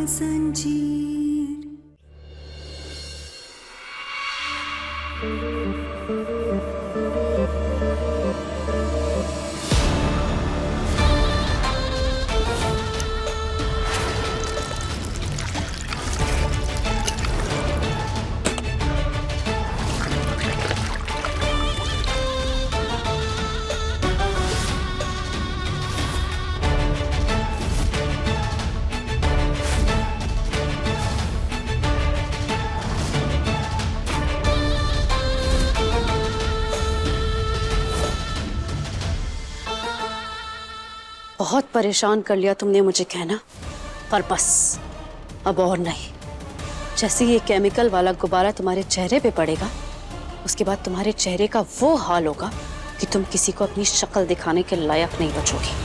जंजीर। बहुत परेशान कर लिया तुमने मुझे कहना, पर बस अब और नहीं। जैसे ये केमिकल वाला गुब्बारा तुम्हारे चेहरे पे पड़ेगा, उसके बाद तुम्हारे चेहरे का वो हाल होगा कि तुम किसी को अपनी शक्ल दिखाने के लायक नहीं बचोगी।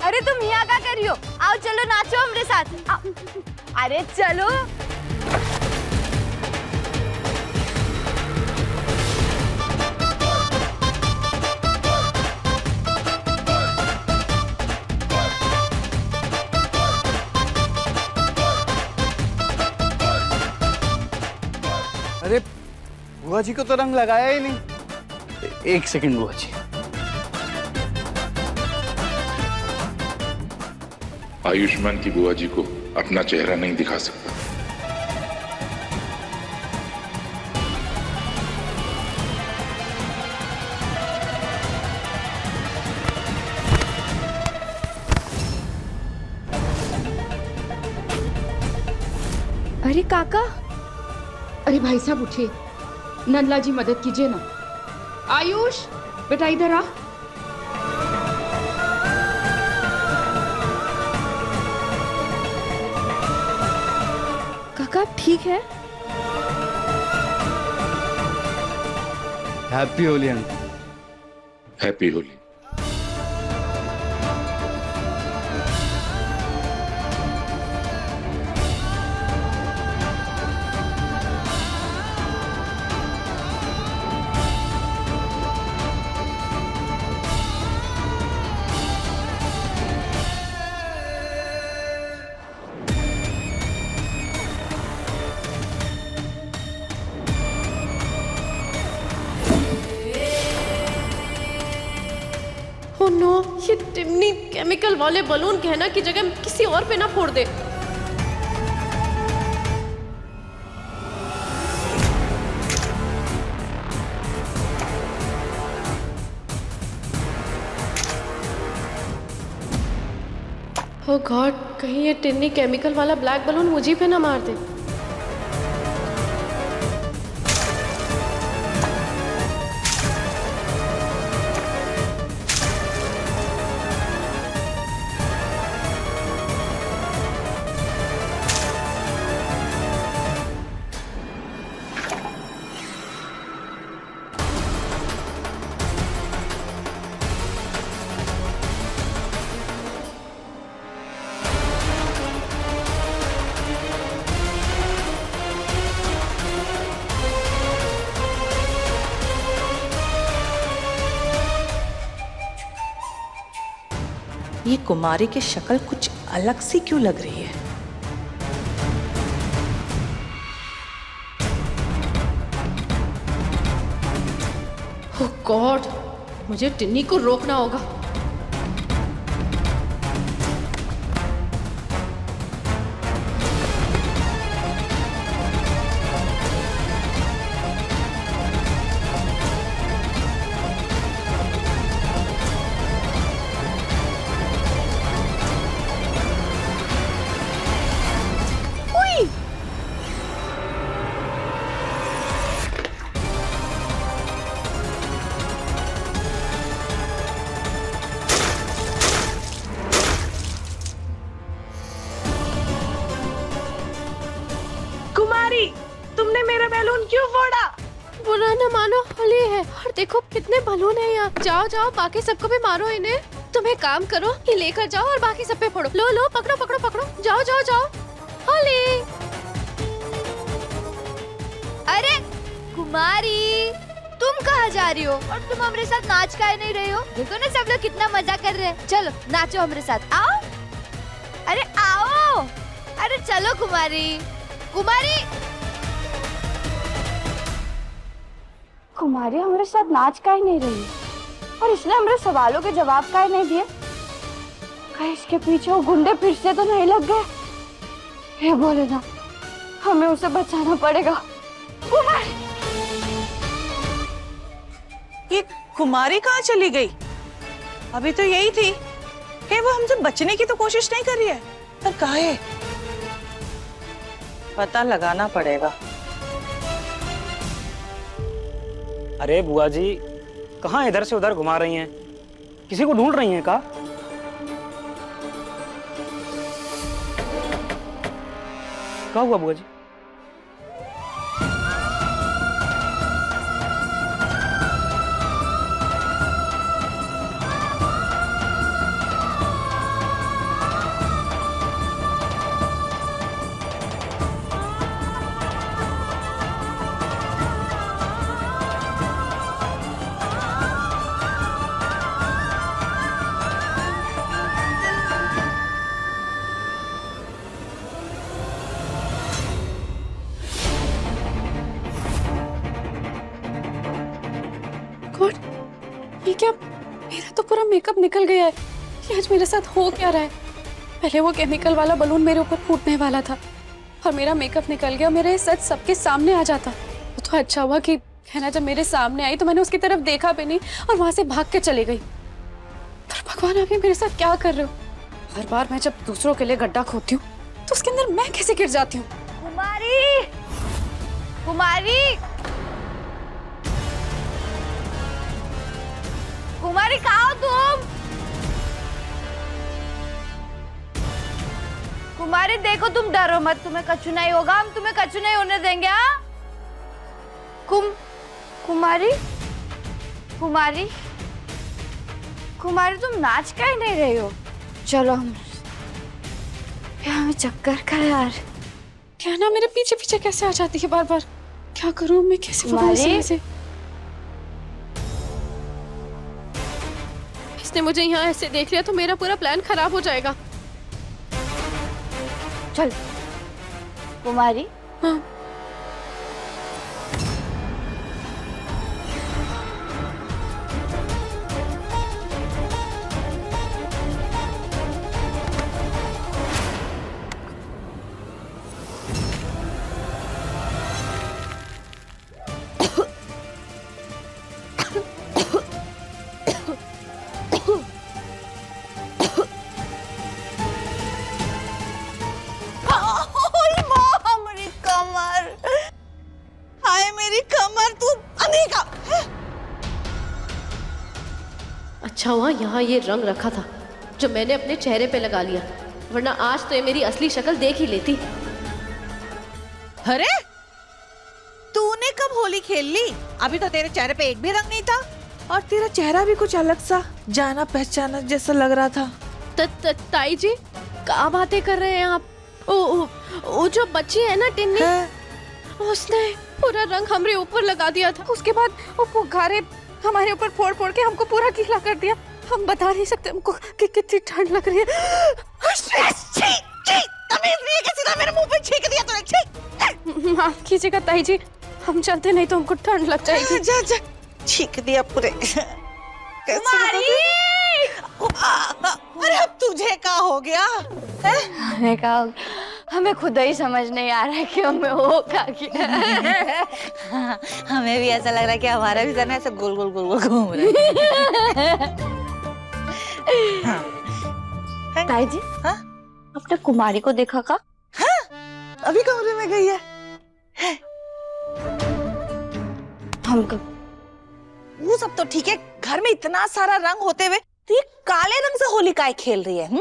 अरे तुम यहाँ क्या कर रही हो? आओ चलो नाचो हमारे साथ। अरे चलो। अरे बुआ जी को तो रंग लगाया ही नहीं। एक सेकंड बुआ जी। आयुष्मान की बुआ जी को अपना चेहरा नहीं दिखा सकता। अरे काका। अरे भाई साहब उठिए, नंदला जी मदद कीजिए ना। आयुष बेटा इधर आ। काका आप ठीक है? Happy Holi uncle. Happy Holi. No, ये टिम्मी केमिकल वाले बलून कहना की जगह किसी और पे ना फोड़ दे। ओह गॉड, कहीं ये टिन्नी केमिकल वाला ब्लैक बलून मुझे पे ना मार दे। ये कुमारी की शक्ल कुछ अलग सी क्यों लग रही है? ओह गॉड, मुझे टिन्नी को रोकना होगा। कुमारी, तुमने मेरा बैलून क्यों फोड़ा? बुरा न मानो, होली है और देखो कितने बलून है यहाँ। जाओ जाओ, बाकी सबको भी मारो इन्हें। तुम एक काम करो, ये लेकर जाओ और बाकी सब पे फोड़ो। लो लो, पकड़ो पकड़ो पकड़ो, जाओ जाओ जाओ। होली। अरे कुमारी, तुम कहाँ जा रही हो और तुम हमारे साथ नाच काहे नहीं रही हो? देखो ना सब लोग कितना मजा कर रहे हैं। चलो नाचो हमारे साथ, आओ। अरे आओ, अरे चलो कुमारी। कुमारी कुमारी हमारे साथ नाच काहे नहीं रही और इसने हमारे सवालों के जवाब काहे नहीं दिए? कहीं इसके पीछे वो गुंडे फिर से तो नहीं लग गए? ये बोले ना, हमें उसे बचाना पड़ेगा। कुमारी, ये कुमारी कहाँ चली गई? अभी तो यही थी। कि वो हमसे बचने की तो कोशिश नहीं कर रही है, पर कहाँ है? पता लगाना पड़ेगा। अरे बुआ जी, कहाँ इधर से उधर घुमा रही हैं? किसी को ढूंढ रही हैं का? क्या हुआ बुआ जी? गॉड, ये क्या? मेरा तो पूरा मेकअप निकल गया है। ये आज मेरे साथ हो क्या रहा है? पहले वो केमिकल वाला बलून मेरे ऊपर फूटने वाला था और मेरा मेकअप निकल गया। मेरा ये सच सबके सामने आ जाता। वो तो अच्छा हुआ कि कहना जब मेरे सामने आई तो मैंने उसकी तरफ देखा भी नहीं और वहां से भाग के चली गई। पर भगवान, आप ये मेरे साथ क्या कर रहे हो? हर बार मैं जब दूसरों के लिए गड्ढा खोदती हूँ तो उसके अंदर मैं कैसे गिर जाती हूँ? कुमारी, कुमारी, कुमारी कहाँ हो तुम? कुमारी देखो, तुम डरो मत, तुम्हें कछु नहीं होगा। हम तुम्हें कछु नहीं होने देंगे। हाँ कुमारी, कुमारी, कुमारी, तुम नाच काहे नहीं रही हो? चलो हमें चक्कर का यार। क्या ना, मेरे पीछे पीछे कैसे आ जाती है बार बार? क्या करूं मैं? कैसे फंसूं इसे? इसने मुझे यहाँ ऐसे देख लिया तो मेरा पूरा प्लान खराब हो जाएगा। चल कुमारी। हाँ, अच्छा हुआ यहाँ ये रंग रखा था जो मैंने अपने चेहरे पे लगा लिया, वरना आज तो ये मेरी असली शक्ल देख ही लेती। अरे तूने कब होली खेल ली? अभी तो तेरे चेहरे पे एक भी रंग नहीं था और तेरा चेहरा भी कुछ अलग सा जाना पहचाना जैसा लग रहा था। ताई जी क्या बातें कर रहे हैं आप? वो जो बच्ची है ना टिन्नी, उसने पूरा रंग हमरे ऊपर लगा दिया था। उसके बाद वो फुग्गारे हमारे ऊपर फोड़ फोड़ के हमको पूरा गीला कर दिया। हम बता नहीं सकते हमको कि कितनी ठंड लग रही है। मेरे मुंह पे छींक दिया तूने। माफ कीजिएगा ताई जी, हम चलते नहीं तो हमको ठंड लग जाएगी। जा जा छींक दिया पूरे। अरे अब तुझे क्या हो गया है? हमें कहा, हमें खुद ही समझ नहीं आ रहा है कि हमें हो क्या किया। हमें भी ऐसा लग रहा है कि हमारा भी सर ऐसे गोल गोल गोल गोल घूम रहा है। ताई जी, हाँ? अपने कुमारी को देखा का? हाँ? अभी कमरे में गई है। हम कब? वो सब तो ठीक है, घर में इतना सारा रंग होते हुए तो ये काले रंग से होली काहे खेल रही है?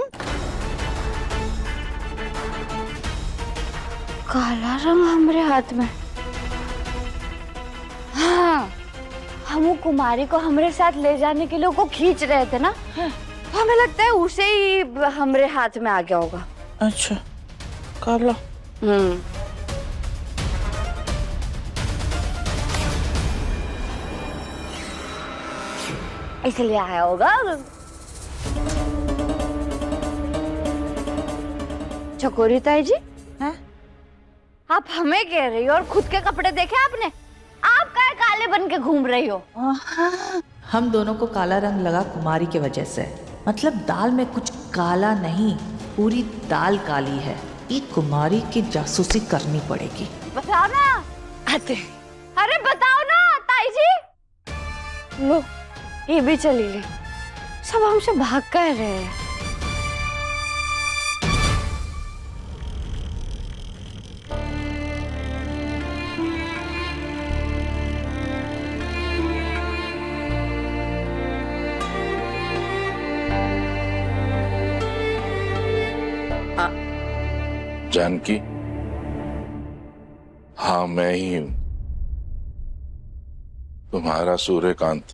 काला रंग हमारे हाथ में। हाँ, हम वो कुमारी को हमारे साथ ले जाने के लिए उसको खींच रहे थे ना। हाँ। हमें लगता है उसे ही हमारे हाथ में आ गया होगा। अच्छा, काला। इसलिए आया होगा। चकोरी ताई जी, हाँ? आप हमें कह रही हो और खुद के कपड़े देखे आपने? आप काहे काले बन के घूम रही हो? हम दोनों को काला रंग लगा कुमारी की वजह से। मतलब दाल में कुछ काला नहीं, पूरी दाल काली है। ये कुमारी की जासूसी करनी पड़ेगी। बताओ ना। अरे बताओ ना ताई जी। लो, ये भी चली गई। सब हमसे भाग कर रहे हैं। जानकी, हाँ मैं ही हूं, तुम्हारा सूर्यकांत।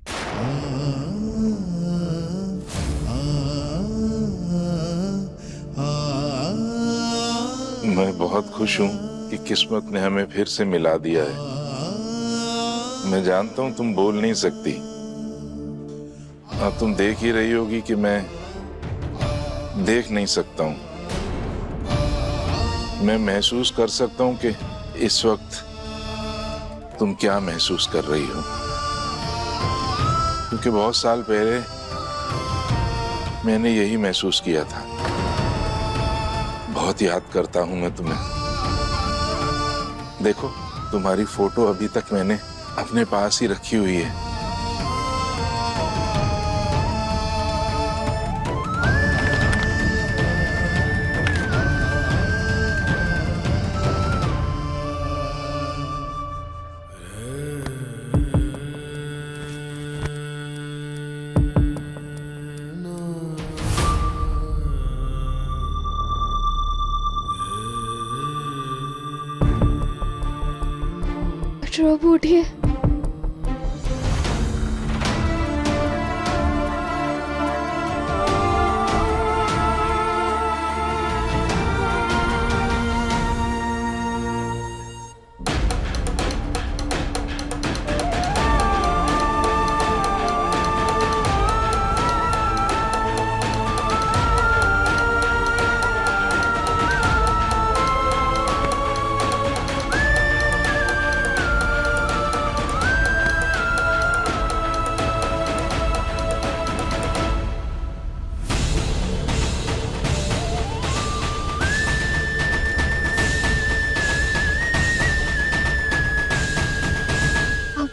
मैं बहुत खुश हूं कि किस्मत ने हमें फिर से मिला दिया है। मैं जानता हूं तुम बोल नहीं सकती, तुम देख ही रही होगी कि मैं देख नहीं सकता हूं। मैं महसूस कर सकता हूं कि इस वक्त तुम क्या महसूस कर रही हो, क्योंकि बहुत साल पहले मैंने यही महसूस किया था। बहुत याद करता हूं मैं तुम्हें। देखो, तुम्हारी फोटो अभी तक मैंने अपने पास ही रखी हुई है। अब उठिए।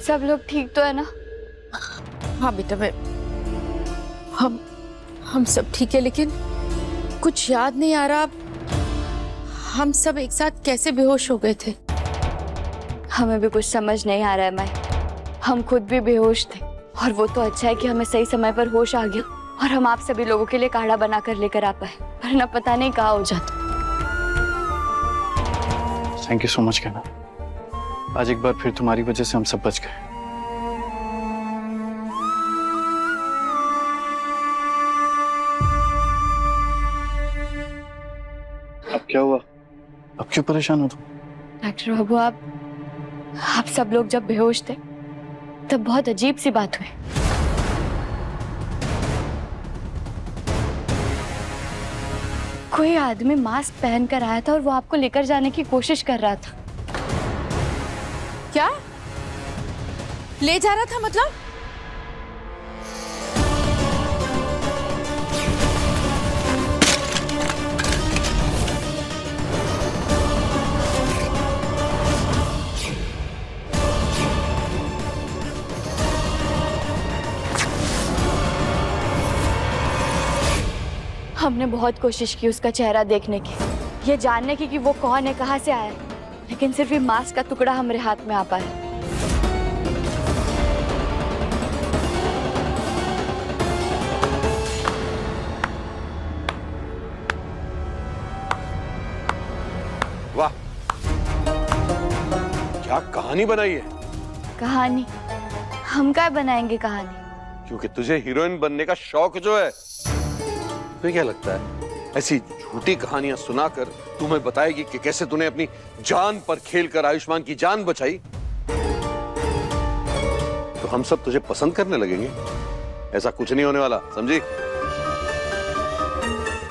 सब लोग ठीक तो है ना? हाँ बेटा, मैं हम सब ठीक है, लेकिन कुछ याद नहीं आ रहा। हम सब एक साथ कैसे बेहोश हो गए थे? हमें भी कुछ समझ नहीं आ रहा है माई। हम खुद भी बेहोश थे और वो तो अच्छा है कि हमें सही समय पर होश आ गया और हम आप सभी लोगों के लिए काढ़ा बनाकर लेकर आ पाए, वरना पता नहीं कहाँ हो जाता। थैंक यू सो मच कहना। आज एक बार फिर तुम्हारी वजह से हम सब बच गए। अब क्या हुआ? अब क्यों परेशान हो तुम? डॉक्टर बाबू, आप सब लोग जब बेहोश थे तब बहुत अजीब सी बात हुई। कोई आदमी मास्क पहनकर आया था और वो आपको लेकर जाने की कोशिश कर रहा था। क्या ले जा रहा था? मतलब हमने बहुत कोशिश की उसका चेहरा देखने की, ये जानने की कि वो कौन है, कहाँ से आया है, लेकिन सिर्फ ये मास्क का टुकड़ा हमारे हाथ में आ पाया। वाह, क्या कहानी बनाई है। कहानी? हम क्या बनाएंगे कहानी? क्योंकि तुझे हीरोइन बनने का शौक जो है। तुम्हें क्या लगता है ऐसी झूठी कहानियां सुनाकर तुम्हें बताएगी कि कैसे तूने अपनी जान पर खेलकर आयुष्मान की जान बचाई, तो हम सब तुझे पसंद करने लगेंगे? ऐसा कुछ नहीं होने वाला, समझी?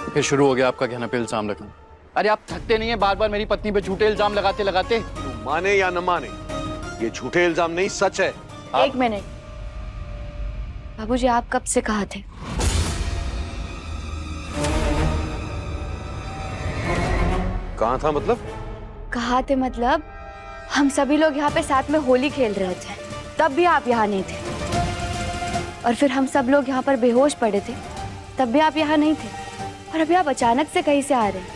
फिर शुरू हो गया आपका कहना पे इल्जाम लगना। अरे आप थकते नहीं है बार बार मेरी पत्नी पे झूठे इल्जाम लगाते लगाते? तू माने या न माने, ये झूठे इल्जाम नहीं, सच है। एक मिनट बाबूजी, आप कब से कहा थे? कहाँ था मतलब? कहा थे मतलब हम सभी लोग यहाँ पे साथ में होली खेल रहे थे, तब भी आप यहाँ नहीं थे। और फिर हम सब लोग यहाँ पर बेहोश पड़े थे, तब भी आप यहाँ नहीं थे। और अभी आप अचानक से कहीं से आ रहे हैं।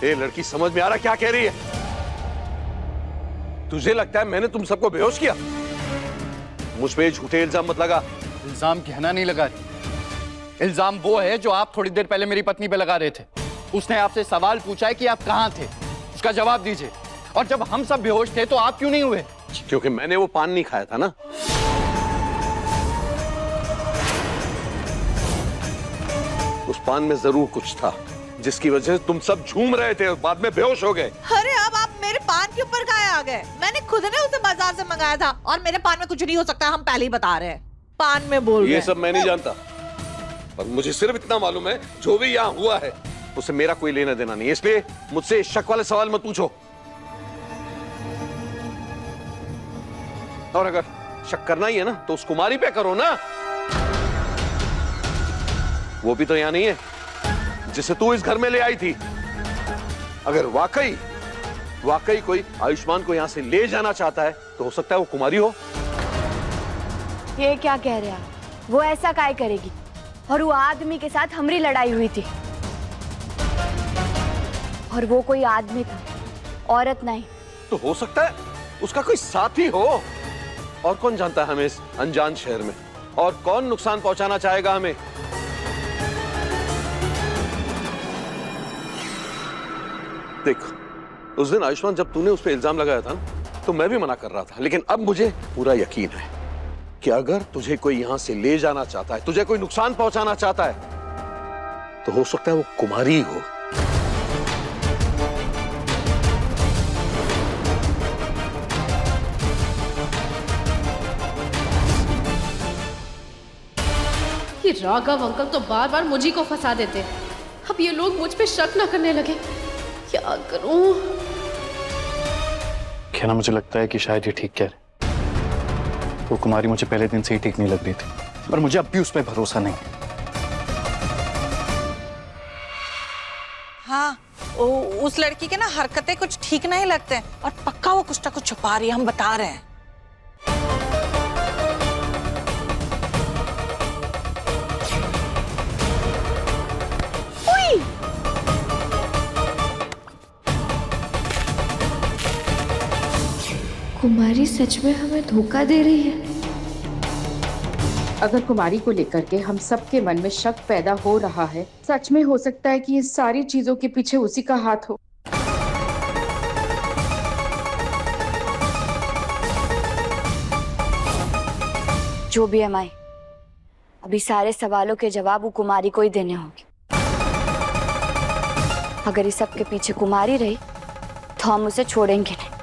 ए लड़की, समझ में आ रहा क्या कह रही है? तुझे लगता है मैंने तुम सबको बेहोश किया? मुझ पे झूठे इल्जाम मत लगा। इल्जाम कहना नहीं लगा रही। इल्जाम वो है जो आप थोड़ी देर पहले मेरी पत्नी पे लगा रहे थे। उसने आपसे सवाल पूछा है कि आप कहां थे, उसका जवाब दीजिए। और जब हम सब बेहोश थे तो आप क्यों नहीं हुए? क्योंकि मैंने वो पान नहीं खाया था ना। उस पान में जरूर कुछ था जिसकी वजह से तुम सब झूम रहे थे और बाद में बेहोश हो गए। अरे अब आप मेरे पान के ऊपर काहे आ गए? मैंने खुद ने उसे बाजार से मंगाया था और मेरे पान में कुछ नहीं हो सकता, हम पहले ही बता रहे हैं। पान में बोल रहे ये हैं। सब मैं नहीं जानता, पर मुझे सिर्फ इतना मालूम है जो भी यहाँ हुआ है उससे मेरा कोई लेना देना नहीं, इसलिए मुझसे शक वाले सवाल मत पूछो। और अगर शक करना ही है ना तो उस कुमारी पे करो ना। वो भी तो यहाँ नहीं है जिसे तू इस घर में ले आई थी। अगर वाकई कोई आयुष्मान को यहाँ से ले जाना चाहता है तो हो सकता है वो कुमारी हो। ये क्या कह रहे हैं आप? वो ऐसा काय करेगी? और वो आदमी के साथ हमारी लड़ाई हुई थी और वो कोई आदमी था, औरत नहीं। तो हो सकता है उसका कोई साथी हो। और कौन जानता है हमें इस अनजान शहर में, और कौन नुकसान पहुंचाना चाहेगा हमें। देख, उस दिन आयुष्मान जब तूने उस पर इल्जाम लगाया था ना, तो मैं भी मना कर रहा था, लेकिन अब मुझे पूरा यकीन है कि अगर तुझे कोई यहां से ले जाना चाहता है, तुझे कोई नुकसान पहुंचाना चाहता है, तो हो सकता है वो कुमारी हो। ये राघव अंकल तो बार बार मुझी को फंसा देते। अब ये लोग मुझ पे शक ना करने लगे। क्या करूं? कहना मुझे लगता है कि शायद ये ठीक कह रहे। वो कुमारी मुझे पहले दिन से ही ठीक नहीं लग रही थी, पर मुझे अब भी उस पर भरोसा नहीं है। हाँ, उस लड़की के ना हरकतें कुछ ठीक नहीं लगते और पक्का वो कुछ ना कुछ छुपा रही है, हम बता रहे हैं। कुमारी सच में हमें धोखा दे रही है। अगर कुमारी को लेकर के हम सबके मन में शक पैदा हो रहा है, सच में हो सकता है कि ये सारी चीजों के पीछे उसी का हाथ हो। जो भी है माई, अभी सारे सवालों के जवाब वो कुमारी को ही देने होंगे। अगर इस सब के पीछे कुमारी रही तो हम उसे छोड़ेंगे नहीं।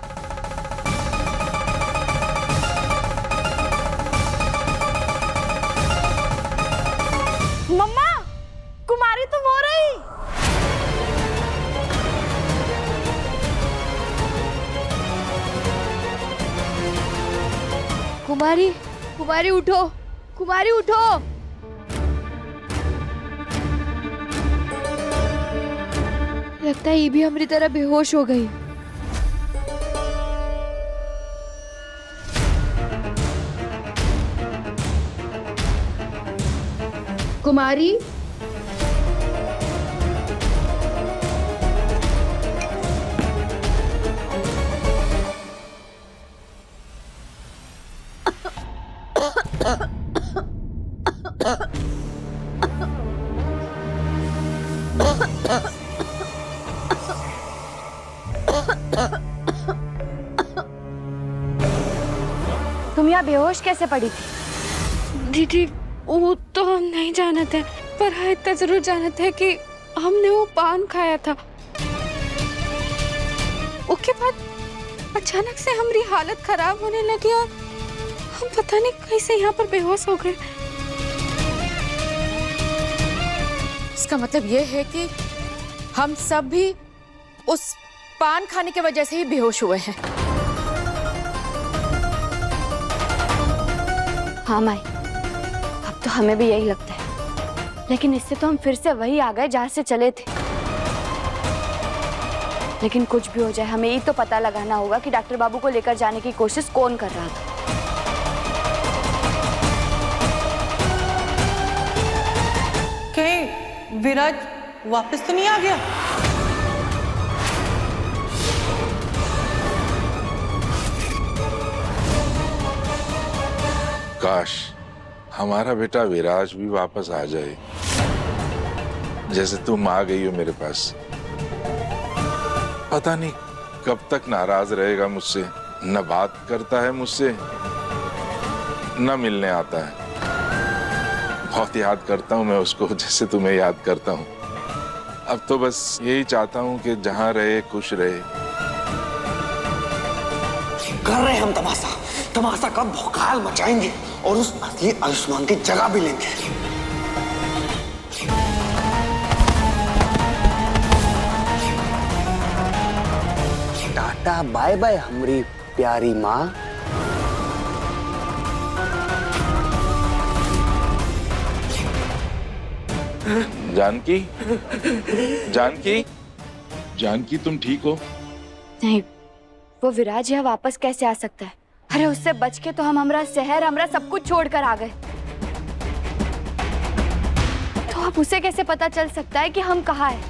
मम्मा, कुमारी तो वो रही। कुमारी, कुमारी उठो, कुमारी उठो। लगता है ये भी हमारी तरह बेहोश हो गई। कुमारी, तुम यहाँ बेहोश कैसे पड़ी थी? दीदी वो तो हम नहीं जानते, पर हाँ इतना जरूर जानते हैं कि हमने वो पान खाया था। उसके बाद अचानक से हमारी हालत खराब होने लगी और हम पता नहीं कैसे यहाँ पर बेहोश हो गए। इसका मतलब ये है कि हम सब भी उस पान खाने की वजह से ही बेहोश हुए हैं। हाँ माई, अब तो हमें भी यही लगता है, लेकिन इससे तो हम फिर से वही आ गए जहाँ से चले थे। लेकिन कुछ भी हो जाए, हमें ये तो पता लगाना होगा कि डॉक्टर बाबू को लेकर जाने की कोशिश कौन कर रहा था। कहीं विराज वापस तो नहीं आ गया? काश हमारा बेटा विराज भी वापस आ जाए, जैसे तुम आ गई हो मेरे पास। पता नहीं कब तक नाराज रहेगा मुझसे, न बात करता है मुझसे, न मिलने आता है। बहुत याद करता हूं मैं उसको, जैसे तुम्हें याद करता हूं। अब तो बस यही चाहता हूं कि जहां रहे खुश रहे। कर रहे हम तमाशा, तमाशा का भौकाल मचाएंगे और उस असली आयुष्मान की जगह भी लेंगे। टाटा बाय बाय हमारी प्यारी माँ। जानकी, जानकी, जानकी तुम ठीक हो? नहीं, वो विराज यहाँ वापस कैसे आ सकता है? अरे उससे बच के तो हम हमारा शहर, हमारा सब कुछ छोड़कर आ गए। तो अब उसे कैसे पता चल सकता है कि हम कहाँ हैं?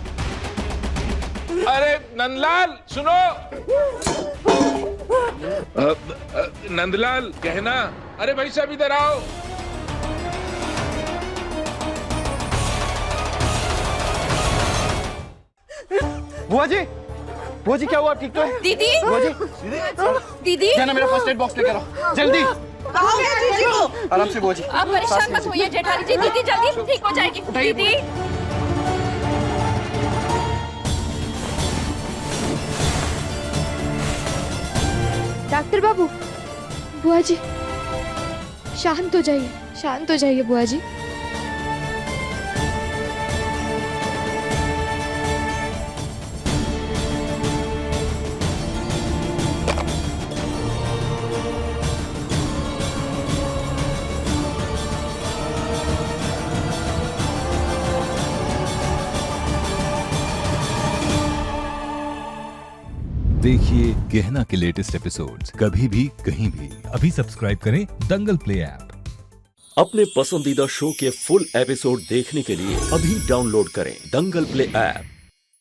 अरे नंदलाल सुनो। नंदलाल कहना, अरे भाई साहब इधर आओ। बुआ जी, बुआ जी क्या हुआ? ठीक तो है? दीदी, बुआ जी, दीदी, जाना मेरा फर्स्ट एड बॉक्स लेकर आओ जल्दी। आराम से बुआ जी। आप परेशान मत होइए जेठानी जी, दीदी जल्दी ठीक हो जाएगी। दीदी, डॉक्टर बाबू, बुआ जी शांत हो जाइए, शांत हो जाइए बुआ जी। देखिए गहना के लेटेस्ट एपिसोड्स कभी भी कहीं भी। अभी सब्सक्राइब करें दंगल प्ले ऐप। अपने पसंदीदा शो के फुल एपिसोड देखने के लिए अभी डाउनलोड करें दंगल प्ले ऐप।